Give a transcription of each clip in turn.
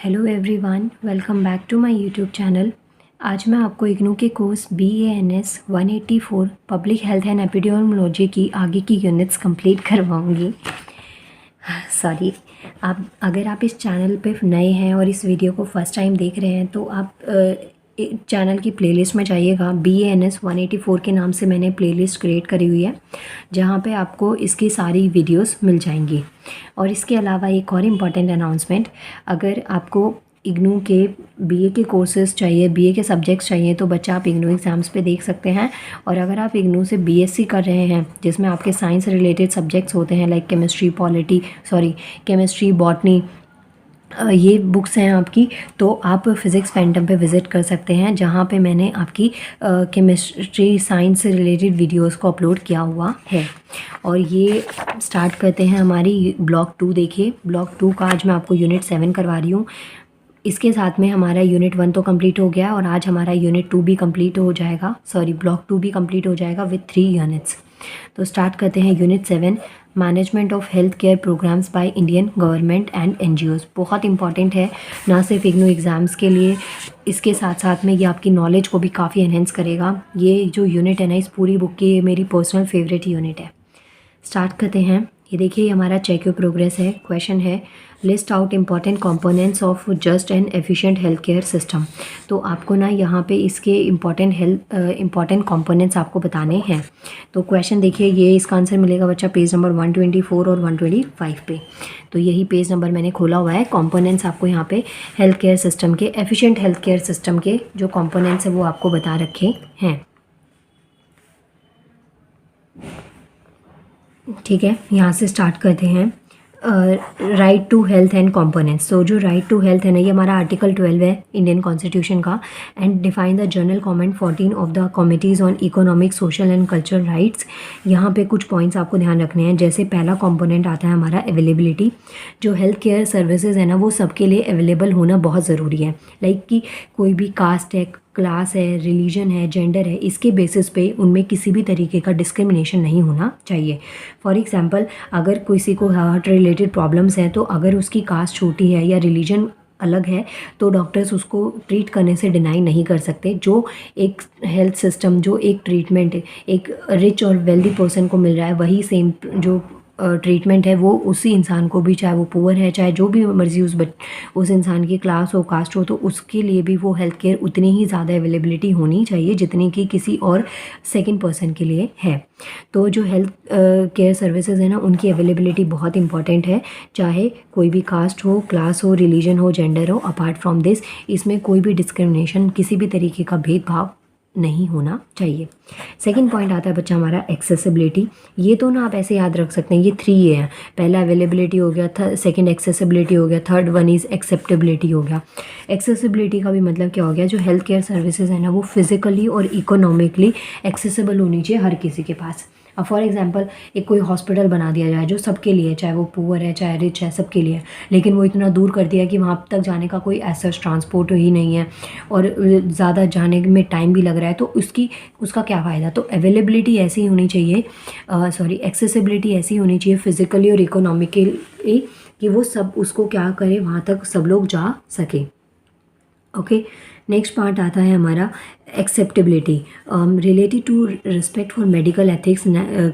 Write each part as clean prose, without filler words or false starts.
Hello everyone, welcome back to my YouTube channel. आज मैं आपको इग्नू के course BANS 184 public health and epidemiology की आगे की यूनिट्स कंप्लीट करवाऊंगी। सॉरी, अगर आप इस चैनल पे नए हैं और इस वीडियो को फर्स्ट टाइम देख रहे हैं तो आप चैनल की प्लेलिस्ट में जाइएगा। BANS 184 के नाम से मैंने प्लेलिस्ट क्रिएट करी हुई है, जहाँ पे आपको इसकी सारी वीडियोस मिल जाएंगी। और इसके अलावा एक और इम्पॉर्टेंट अनाउंसमेंट, अगर आपको इग्नू के BA के कोर्सेज़ चाहिए, BA के सब्जेक्ट्स चाहिए, तो बच्चा आप इग्नू एग्ज़ाम्स पे देख सकते हैं। और अगर आप इग्नू से BSc कर रहे हैं, जिसमें आपके साइंस रिलेटेड सब्जेक्ट्स होते हैं लाइक केमिस्ट्री, बॉटनी, ये बुक्स हैं आपकी, तो आप फिज़िक्स फैंटम पे विज़िट कर सकते हैं, जहाँ पे मैंने आपकी केमिस्ट्री साइंस से रिलेटेड वीडियोस को अपलोड किया हुआ है। और ये स्टार्ट करते हैं हमारी ब्लॉक 2। देखिए, ब्लॉक 2 का आज मैं आपको यूनिट 7 करवा रही हूँ। इसके साथ में हमारा यूनिट 1 तो कंप्लीट हो गया और आज हमारा यूनिट 2 भी कंप्लीट हो जाएगा, ब्लॉक 2 भी कंप्लीट हो जाएगा विथ 3 यूनिट्स। तो स्टार्ट करते हैं unit 7, management of health care programs by Indian government and NGOs। बहुत इंपॉर्टेंट है, ना सिर्फ इग्नू एग्ज़ाम्स के लिए, इसके साथ साथ में ये आपकी नॉलेज को भी काफ़ी एनहेंस करेगा। ये जो यूनिट है ना, इस पूरी बुक की ये मेरी पर्सनल फेवरेट यूनिट है। स्टार्ट करते हैं। ये देखिए, हमारा चेक योर प्रोग्रेस है। क्वेश्चन है, list out important components of just and efficient health care system. तो आपको ना यहाँ पे इसके इम्पॉर्टेंट कंपोनेंट्स आपको बताने हैं। तो क्वेश्चन देखिए, ये इसका आंसर मिलेगा बच्चा पेज नंबर 124 और 125 पे। तो यही पेज नंबर मैंने खोला हुआ है। कंपोनेंट्स आपको यहाँ पे हेल्थ केयर सिस्टम के, एफिशिएंट हेल्थ केयर सिस्टम के जो कंपोनेंट्स है वो आपको बता रखे हैं। ठीक है, यहाँ से स्टार्ट करते हैं। Right to health and components. तो जो राइट टू हेल्थ है ना, ये हमारा आर्टिकल 12 है इंडियन कॉन्स्टिट्यूशन का। And define the general comment 14 of the committees on economic, social and cultural rights. यहाँ पे कुछ पॉइंट्स आपको ध्यान रखने हैं। जैसे पहला कंपोनेंट आता है हमारा अवेलेबिलिटी। जो हेल्थ केयर सर्विसेज है ना, वो सबके लिए अवेलेबल होना बहुत ज़रूरी है। लाइक कि कोई भी कास्ट है, क्लास है, रिलीजन है, जेंडर है, इसके बेसिस पे उनमें किसी भी तरीके का डिस्क्रिमिनेशन नहीं होना चाहिए। फॉर एग्जांपल, अगर किसी को हार्ट रिलेटेड प्रॉब्लम्स हैं, तो अगर उसकी कास्ट छोटी है या रिलीजन अलग है, तो डॉक्टर्स उसको ट्रीट करने से डिनाई नहीं कर सकते। जो एक हेल्थ सिस्टम, जो एक ट्रीटमेंट एक रिच और वेल्दी पर्सन को मिल रहा है, वही सेम जो ट्रीटमेंट है वो उसी इंसान को भी, चाहे वो पुअर है, चाहे जो भी मर्जी उस इंसान की क्लास हो, कास्ट हो, तो उसके लिए भी वो हेल्थ केयर उतनी ही ज़्यादा अवेलेबिलिटी होनी चाहिए जितनी कि किसी और सेकंड पर्सन के लिए है। तो जो हेल्थ केयर सर्विसेज है ना, उनकी अवेलेबिलिटी बहुत इंपॉर्टेंट है, चाहे कोई भी कास्ट हो, क्लास हो, रिलीजन हो, जेंडर हो। अपार्ट फ्रॉम दिस, इसमें कोई भी डिस्क्रिमिनेशन, किसी भी तरीके का भेदभाव नहीं होना चाहिए। सेकंड पॉइंट आता है बच्चा हमारा एक्सेसिबिलिटी। ये तो ना आप ऐसे याद रख सकते हैं, ये 3 है। पहला अवेलेबिलिटी हो गया, सेकंड एक्सेसिबिलिटी हो गया, थर्ड वन इज़ एक्सेप्टेबिलिटी हो गया। एक्सेसिबिलिटी का भी मतलब क्या हो गया, जो हेल्थ केयर सर्विसेज है ना, वो फिजिकली और इकोनॉमिकली एक्सेसिबल होनी चाहिए हर किसी के पास। अब फॉर एग्जांपल, एक कोई हॉस्पिटल बना दिया जाए जो सबके लिए, चाहे वो पुअर है, चाहे रिच है, सबके लिए, लेकिन वो इतना दूर कर दिया कि वहाँ तक जाने का कोई ऐसा ट्रांसपोर्ट ही नहीं है और ज़्यादा जाने में टाइम भी लग रहा है, तो उसका क्या फ़ायदा। तो अवेलेबिलिटी ऐसी होनी चाहिए, एक्सेसिबिलिटी ऐसी होनी चाहिए फिज़िकली और इकोनॉमिकली, कि वो सब उसको क्या करे, वहाँ तक सब लोग जा सके। ओके, नेक्स्ट पार्ट आता है हमारा acceptability, related to respect for medical ethics,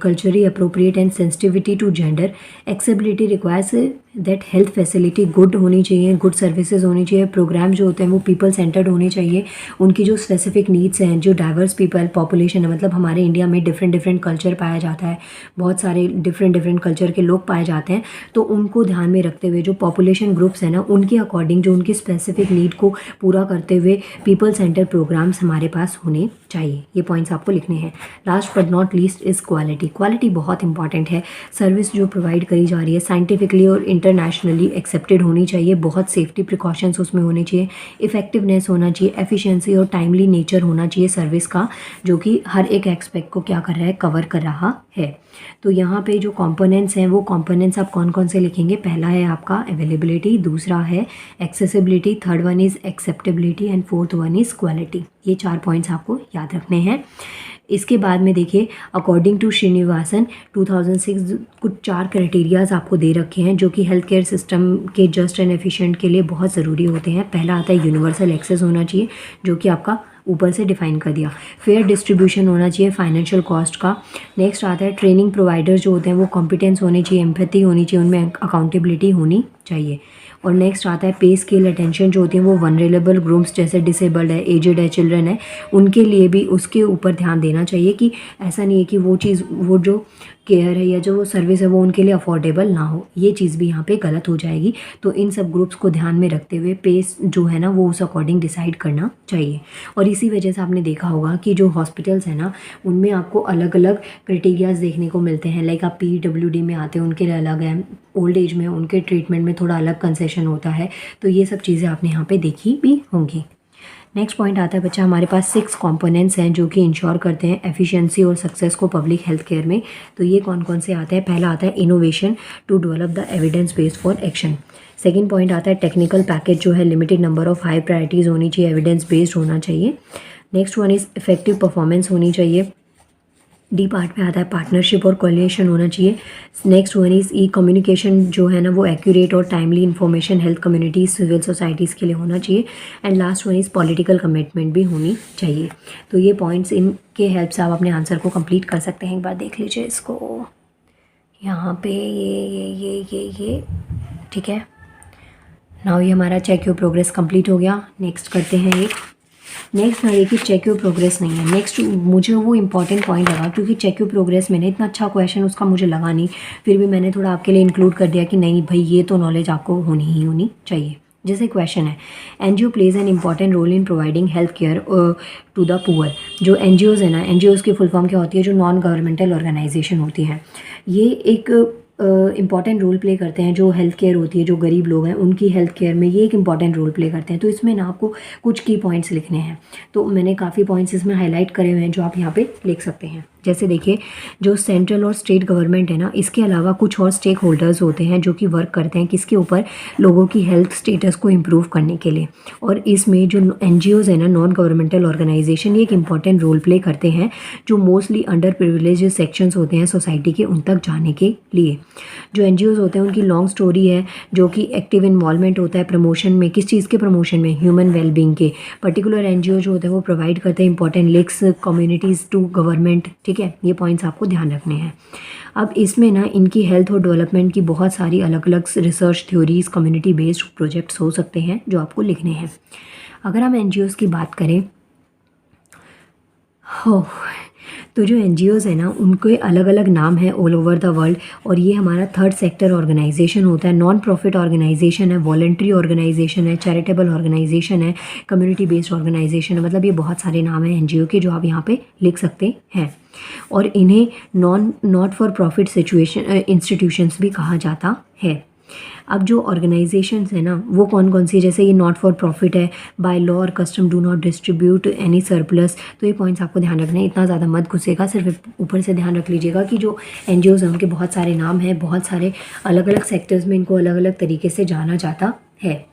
culturally appropriate and sensitivity to gender. Accessibility requires that health facility good होनी चाहिए, गुड सर्विसेज होनी चाहिए, प्रोग्राम जो होते हैं वो पीपल सेंटर्ड होने चाहिए, उनकी जो स्पेसिफिक नीड्स हैं, जो डाइवर्स पीपल पॉपुलेशन है, मतलब हमारे इंडिया में डिफरेंट कल्चर पाया जाता है, बहुत सारे डिफरेंट कल्चर के लोग पाए जाते हैं, तो उनको ध्यान में रखते हुए जो पॉपुलेशन ग्रुप्स हैं ना, उनके अकॉर्डिंग, जो उनकी स्पेसिफिक नीड को पूरा करते हुए पीपल सेंटर प्रोग्राम्स हमारे पास होने चाहिए। ये पॉइंट्स आपको लिखने हैं। Last but not least is quality. Quality बहुत इंपॉर्टेंट है। सर्विस जो प्रोवाइड करी जा रही है साइंटिफिकली और इंटरनेशनली एक्सेप्टेड होनी चाहिए, बहुत सेफ्टी प्रिकॉशंस उसमें होने चाहिए, इफेक्टिवनेस होना चाहिए, एफिशिएंसी और टाइमली नेचर होना चाहिए सर्विस का, जो कि हर एक एस्पेक्ट को क्या कर रहा है, कवर कर रहा है। तो यहाँ पे जो कंपोनेंट्स हैं वो कंपोनेंट्स आप कौन कौन से लिखेंगे, पहला है आपका अवेलेबिलिटी, दूसरा है accessibility, third one is acceptability and fourth one is quality. ये 4 पॉइंट्स आपको याद रखने हैं। इसके बाद में देखिए अकॉर्डिंग टू श्रीनिवासन 2006 कुछ 4 क्राइटेरियाज आपको दे रखे हैं जो कि हेल्थ केयर सिस्टम के जस्ट एंड एफिशिएंट के लिए बहुत ज़रूरी होते हैं। पहला आता है यूनिवर्सल एक्सेस होना चाहिए, जो कि आपका ऊपर से डिफाइन कर दिया। फेयर डिस्ट्रीब्यूशन होना चाहिए फाइनेंशियल कॉस्ट का। नेक्स्ट आता है ट्रेनिंग प्रोवाइडर्स जो होते हैं वो कॉम्पिटेंस होनी चाहिए, एम्पैथी होनी चाहिए, उनमें अकाउंटेबिलिटी होनी चाहिए। और नेक्स्ट आता है पे स्केल अटेंशन जो होती है वो वनरेबल ग्रुप्स जैसे डिसेबल्ड है, एजेड है, चिल्ड्रन है, उनके लिए भी उसके ऊपर ध्यान देना चाहिए कि ऐसा नहीं है कि वो चीज़ वो जो केयर है या जो वो सर्विस है वो उनके लिए अफोर्डेबल ना हो, ये चीज़ भी यहाँ पे गलत हो जाएगी। तो इन सब ग्रुप्स को ध्यान में रखते हुए पेस जो है ना वो उस अकॉर्डिंग डिसाइड करना चाहिए। और इसी वजह से आपने देखा होगा कि जो हॉस्पिटल्स हैं ना उनमें आपको अलग अलग क्राइटेरियाज देखने को मिलते हैं। लाइक आप PWD में आते हैं उनके लिए अलग है, ओल्ड एज में उनके ट्रीटमेंट में थोड़ा अलग कंसेशन होता है। तो ये सब चीज़ें आपने यहाँ पे देखी भी होंगी। नेक्स्ट पॉइंट आता है बच्चा, हमारे पास 6 कंपोनेंट्स हैं जो कि इंश्योर करते हैं एफिशिएंसी और सक्सेस को पब्लिक हेल्थ केयर में। तो ये कौन कौन से आते हैं, पहला आता है innovation to develop the evidence based for action. Second point आता है टेक्निकल पैकेज जो है limited number of high priorities होनी चाहिए, एविडेंस बेस्ड होना चाहिए। Next one is effective performance होनी चाहिए। डी पार्ट में आता है पार्टनरशिप और कोलिएशन होना चाहिए। Next one is E communication जो है ना वो एक्यूरेट और timely information health communities civil societies के लिए होना चाहिए। And last one is political commitment भी होनी चाहिए। तो ये पॉइंट्स इनके हेल्प से आप अपने आंसर को कंप्लीट कर सकते हैं। एक बार देख लीजिए इसको यहाँ पे ये ठीक है। नाउ ये हमारा चेक योर प्रोग्रेस कंप्लीट हो गया। नेक्स्ट करते हैं एक नेक्स्ट ना देखिए चेक योर प्रोग्रेस नहीं है। नेक्स्ट मुझे वो इंपॉर्टेंट पॉइंट लगा क्योंकि चेक योर प्रोग्रेस मैंने इतना अच्छा क्वेश्चन उसका मुझे लगा नहीं, फिर भी मैंने थोड़ा आपके लिए इंक्लूड कर दिया कि नहीं भाई ये तो नॉलेज आपको होनी चाहिए। जैसे क्वेश्चन है NGO plays an important role in providing health care to the poor. जो एनजीओज है ना, एनजीओज की फुल फॉर्म क्या होती है, जो नॉन गवर्नमेंटल ऑर्गेनाइजेशन होती हैं, ये एक इंपॉर्टेंट रोल प्ले करते हैं। जो हेल्थ केयर होती है, जो गरीब लोग हैं उनकी हेल्थ केयर में ये एक इंपॉर्टेंट रोल प्ले करते हैं। तो इसमें ना आपको कुछ की पॉइंट्स लिखने हैं, तो मैंने काफ़ी पॉइंट्स इसमें हाईलाइट करे हुए हैं जो आप यहाँ पे लिख सकते हैं। जैसे देखिए जो सेंट्रल और स्टेट गवर्नमेंट है ना, इसके अलावा कुछ और स्टेक होल्डर्स होते हैं जो कि वर्क करते हैं किसके ऊपर, लोगों की हेल्थ स्टेटस को इम्प्रूव करने के लिए। और इसमें जो एनजीओज़ है ना, नॉन गवर्नमेंटल ऑर्गेनाइजेशन, ये एक इंपॉर्टेंट रोल प्ले करते हैं जो मोस्टली अंडर प्रिविलेज सेक्शंस होते हैं सोसाइटी के, उन तक जाने के लिए। जो एनजीओज़ होते हैं उनकी लॉन्ग स्टोरी है, जो कि एक्टिव इन्वॉल्वमेंट होता है प्रमोशन में, किस चीज़ के प्रमोशन में, ह्यूमन वेलबींग के। पर्टिकुलर एनजीओ जो होते हैं वो प्रोवाइड करते हैं important links communities to government. ठीक है, ये पॉइंट्स आपको ध्यान रखने हैं। अब इसमें ना इनकी हेल्थ और डेवलपमेंट की बहुत सारी अलग अलग research theories, community based projects हो सकते हैं जो आपको लिखने हैं। अगर हम एनजीओज़ की बात करें तो जो एनजीओज़ है ना उनके अलग अलग नाम है ऑल ओवर द वर्ल्ड। और ये हमारा थर्ड सेक्टर ऑर्गेनाइजेशन होता है, नॉन प्रॉफिट ऑर्गेनाइजेशन है, वॉलंटरी ऑर्गेनाइजेशन है, चैरिटेबल ऑर्गेनाइजेशन है, कम्युनिटी बेस्ड ऑर्गेनाइजेशन है। मतलब ये बहुत सारे नाम हैं एनजीओ के जो आप यहाँ पे लिख सकते हैं। और इन्हें नॉट फॉर प्रॉफिट इंस्टीट्यूशंस भी कहा जाता है। अब जो ऑर्गेनाइजेशंस है ना वो कौन कौन सी, जैसे ये नॉट फॉर प्रॉफिट है, बाय लॉ और custom do not distribute any surplus. तो ये पॉइंट्स आपको ध्यान रखना है, इतना ज़्यादा मत घुसेगा, सिर्फ ऊपर से ध्यान रख लीजिएगा कि जो एनजीओज़ हैं उनके बहुत सारे नाम हैं, बहुत सारे अलग अलग सेक्टर्स में इनको अलग अलग तरीके से जाना जाता है।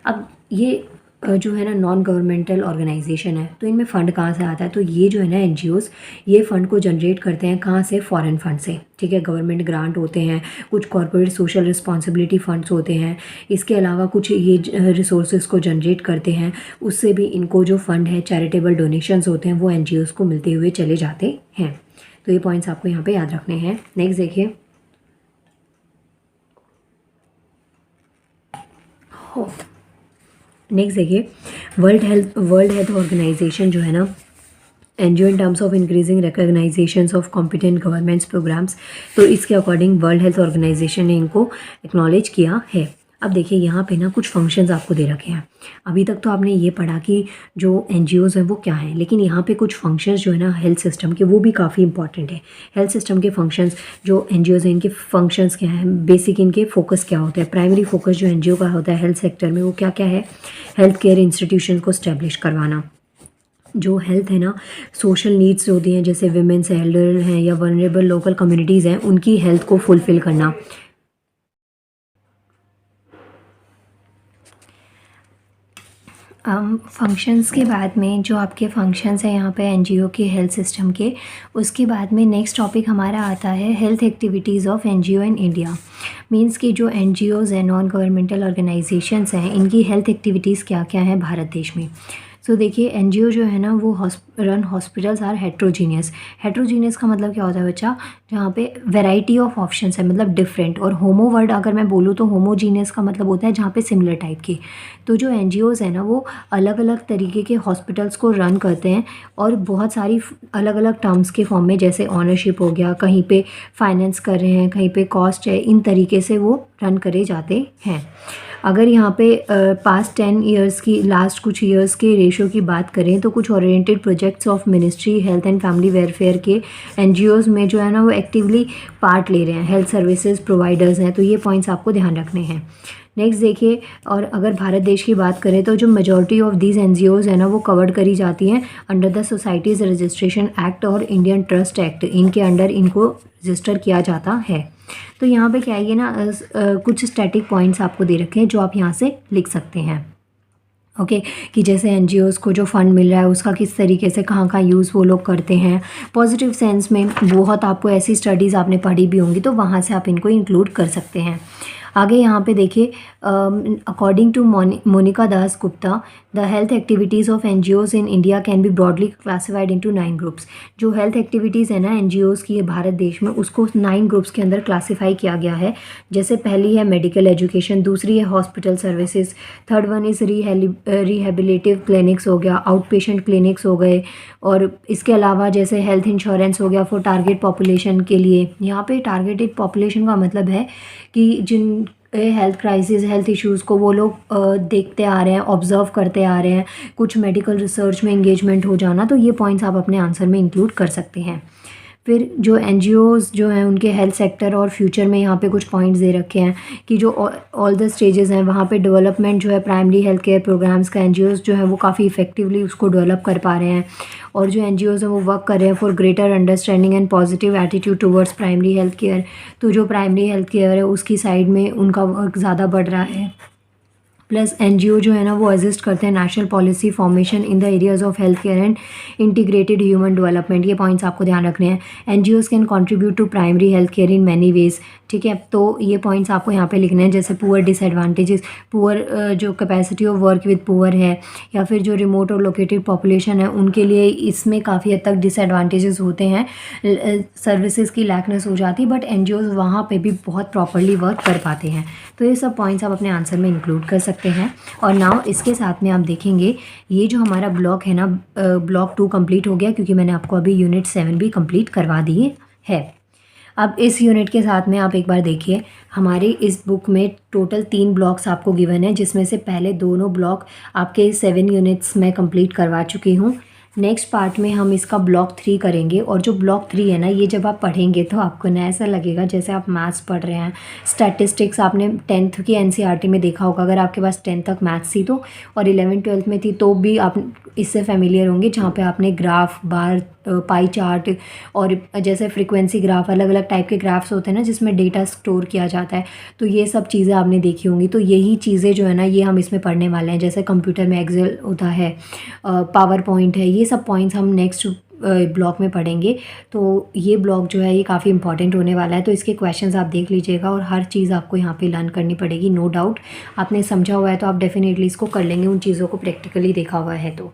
अब ये जो है ना नॉन गवर्नमेंटल ऑर्गेनाइजेशन है, तो इनमें फ़ंड कहाँ से आता है, तो ये जो है ना एनजीओज़ ये फ़ंड को जनरेट करते हैं कहाँ से, फॉरेन फंड से। ठीक है, गवर्नमेंट ग्रांट होते हैं, कुछ कॉर्पोरेट सोशल रिस्पॉन्सिबिलिटी फंड्स होते हैं, इसके अलावा कुछ ये रिसोर्सेज को जनरेट करते हैं, उससे भी इनको जो फ़ंड है, चैरिटेबल डोनेशंस होते हैं वो एनजीओज़ को मिलते हुए चले जाते हैं। तो ये पॉइंट्स आपको यहाँ पे याद रखने हैं। नेक्स्ट देखिए वर्ल्ड हेल्थ ऑर्गेनाइजेशन जो है ना NGO in terms of increasing recognisations of competent governments programmes, तो इसके अकॉर्डिंग वर्ल्ड हेल्थ ऑर्गेनाइजेशन ने इनको एक्नॉलेज किया है। अब देखिए यहाँ पे ना कुछ फंक्शंस आपको दे रखे हैं। अभी तक तो आपने ये पढ़ा कि जो एनजीओज़ हैं वो क्या हैं, लेकिन यहाँ पे कुछ फंक्शंस जो है ना हेल्थ सिस्टम के वो भी काफ़ी इंपॉर्टेंट है। हेल्थ सिस्टम के फंक्शंस, जो एनजीओज़ हैं इनके फंक्शंस क्या हैं, बेसिक इनके फोकस क्या होता है। प्राइमरी फोकस जो एनजीओ का होता है हेल्थ सेक्टर में वो क्या क्या है, हेल्थ केयर इंस्टीट्यूशन को स्टैब्लिश करवाना, जो हेल्थ है ना, सोशल नीड्स होती हैं, जैसे विमेंस, एल्डर हैं या वनरेबल लोकल कम्युनिटीज़ हैं, उनकी हेल्थ को फुलफ़िल करना। फंक्शंस के बाद में जो आपके फंक्शंस हैं यहाँ पे एनजीओ के हेल्थ सिस्टम के, उसके बाद में नेक्स्ट टॉपिक हमारा आता है health activities of NGO in India. Means कि जो एनजीओज़ हैं, नॉन गवर्नमेंटल ऑर्गेनाइजेशंस हैं, इनकी हेल्थ एक्टिविटीज़ क्या क्या हैं भारत देश में। सो देखिए, एनजीओ जो है ना वो run hospitals are heterogeneous. Heterogeneous का मतलब क्या होता है बच्चा, जहाँ पे वैरायटी ऑफ ऑप्शंस है, मतलब डिफरेंट। और होमो वर्ड अगर मैं बोलूँ तो होमोजीनियस का मतलब होता है जहाँ पे सिमिलर टाइप के। तो जो एनजीओज़ है ना वो अलग अलग तरीके के हॉस्पिटल्स को रन करते हैं, और बहुत सारी अलग अलग टर्म्स के फॉर्म में, जैसे ऑनरशिप हो गया, कहीं पे फाइनेंस कर रहे हैं, कहीं पे कॉस्ट है, इन तरीके से वो रन करे जाते हैं। अगर यहाँ पे पास्ट 10 ईयर्स की, लास्ट कुछ ईयर्स के रेशो की बात करें तो कुछ oriented projects of ministry health and family welfare के एनजीओज़ में जो है ना वो एक्टिवली पार्ट ले रहे हैं, हेल्थ सर्विसेज प्रोवाइडर्स हैं। तो ये पॉइंट्स आपको ध्यान रखने हैं। नेक्स्ट देखिए, और अगर भारत देश की बात करें तो जो मेजॉरिटी ऑफ दीज एनजीओज़ है ना वो कवर्ड करी जाती हैं under the societies registration act और इंडियन ट्रस्ट एक्ट, इनके अंडर इनको रजिस्टर किया जाता है। तो यहाँ पे क्या है, ये ना कुछ स्टैटिक पॉइंट्स आपको दे रखे हैं जो आप यहाँ से लिख सकते हैं। ओके कि जैसे एनजीओज़ को जो फ़ंड मिल रहा है उसका किस तरीके से कहाँ का यूज़ वो लोग करते हैं पॉजिटिव सेंस में। बहुत आपको ऐसी स्टडीज़ आपने पढ़ी भी होंगी, तो वहाँ से आप इनको इंक्लूड कर सकते हैं। आगे यहाँ पे देखिए, according to Monika Das Gupta, the health activities of NGOs in India can be broadly classified into 9 groups. जो हेल्थ एक्टिविटीज़ है ना एनजीओज़ की भारत देश में, उसको 9 ग्रुप्स के अंदर क्लासीफाई किया गया है। जैसे पहली है मेडिकल एजुकेशन, दूसरी है hospital services, third one is rehabilitative clinics हो गया, आउट पेशेंट क्लिनिक्स हो गए, और इसके अलावा जैसे हेल्थ इंश्योरेंस हो गया फॉर टारगेट पॉपुलेशन के लिए। यहाँ पे टारगेटेड पॉपुलेशन का मतलब है कि जिन हेल्थ क्राइसिस, हेल्थ इश्यूज़ को वो लोग देखते आ रहे हैं, ऑब्ज़र्व करते आ रहे हैं, कुछ मेडिकल रिसर्च में इंगेजमेंट हो जाना। तो ये पॉइंट्स आप अपने आंसर में इंक्लूड कर सकते हैं। फिर जो एनजीओज़ जो हैं उनके हेल्थ सेक्टर और फ्यूचर में यहाँ पे कुछ पॉइंट्स दे रखे हैं कि जो ऑल द स्टेजेस हैं वहाँ पे डेवलपमेंट जो है प्राइमरी हेल्थ केयर प्रोग्राम्स का, एनजीओज़ जो है वो काफ़ी इफेक्टिवली उसको डेवलप कर पा रहे हैं। और जो एनजीओज़ हैं वो वर्क कर रहे हैं for greater understanding and positive attitude towards primary health care. तो जो प्राइमरी हेल्थ केयर है उसकी साइड में उनका वर्क ज़्यादा बढ़ रहा है। प्लस एनजीओ जो है ना वो असिस्ट करते हैं national policy formation in the areas of health care and integrated human development. ये पॉइंट्स आपको ध्यान रखने हैं। NGOs can contribute to primary health care in many ways. ठीक है, तो ये पॉइंट्स आपको यहाँ पे लिखने हैं, जैसे पुअर डिसएडवांटेजेस, पुअर जो capacity of work with poor है, या फिर जो रिमोट और लोकेटेड पॉपुलेशन है उनके लिए इसमें काफ़ी हद तक डिसएडवांटेजेस होते हैं, सर्विसेज की लैकनेस हो जाती है, बट एनजीओज वहाँ पे भी बहुत प्रॉपरली वर्क कर पाते हैं। तो ये सब पॉइंट्स आप अपने आंसर में इंक्लूड कर सकते हैं। और नाउ इसके साथ में आप देखेंगे ये जो हमारा ब्लॉक है ना, ब्लॉक 2 कंप्लीट हो गया, क्योंकि मैंने आपको अभी यूनिट 7 भी कंप्लीट करवा दी है। अब इस यूनिट के साथ में आप एक बार देखिए, हमारी इस बुक में टोटल 3 ब्लॉक्स आपको गिवन है, जिसमें से पहले दोनों ब्लॉक आपके 7 यूनिट्स में कंप्लीट करवा चुकी हूँ। नेक्स्ट पार्ट में हम इसका ब्लॉक 3 करेंगे, और जो ब्लॉक 3 है ना, ये जब आप पढ़ेंगे तो आपको ना ऐसा लगेगा जैसे आप मैथ्स पढ़ रहे हैं। स्टैटिस्टिक्स आपने 10th की एनसीईआरटी में देखा होगा, अगर आपके पास 10th तक मैथ्स थी तो, और 11th 12th में थी तो भी आप इससे फेमिलियर होंगे, जहाँ पे आपने ग्राफ, बार, पाई चार्ट, और जैसे फ्रीक्वेंसी ग्राफ, अलग अलग टाइप के ग्राफ्स होते हैं ना जिसमें डेटा स्टोर किया जाता है, तो ये सब चीज़ें आपने देखी होंगी। तो यही चीज़ें जो है ना ये हम इसमें पढ़ने वाले हैं। जैसे कंप्यूटर में एक्सेल होता है, पावर पॉइंट है, ये सब पॉइंट्स हम नेक्स्ट ब्लॉक में पढ़ेंगे। तो ये ब्लॉक जो है ये काफ़ी इंपॉर्टेंट होने वाला है, तो इसके क्वेश्चंस आप देख लीजिएगा, और हर चीज़ आपको यहाँ पे लर्न करनी पड़ेगी, नो डाउट। आपने समझा हुआ है तो आप डेफिनेटली इसको कर लेंगे, उन चीज़ों को प्रैक्टिकली देखा हुआ है तो।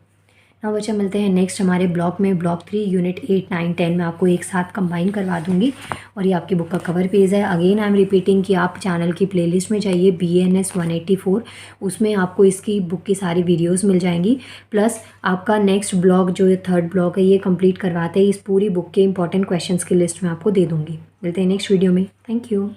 ना बच्चा, मिलते हैं नेक्स्ट हमारे ब्लॉक में, ब्लॉक 3 यूनिट 8, 9, 10 में आपको एक साथ कंबाइन करवा दूंगी। और ये आपकी बुक का कवर पेज है। अगेन आई एम रिपीटिंग कि आप चैनल की प्लेलिस्ट में जाइए, BNS 184, उसमें आपको इसकी बुक की सारी वीडियोस मिल जाएंगी। प्लस आपका नेक्स्ट ब्लॉक जो 3rd ब्लॉक है ये कंप्लीट करवाते ही इस पूरी बुक के इंपॉर्टेंट क्वेश्चन की लिस्ट में आपको दे दूँगी। मिलते हैं नेक्स्ट वीडियो में। Thank you.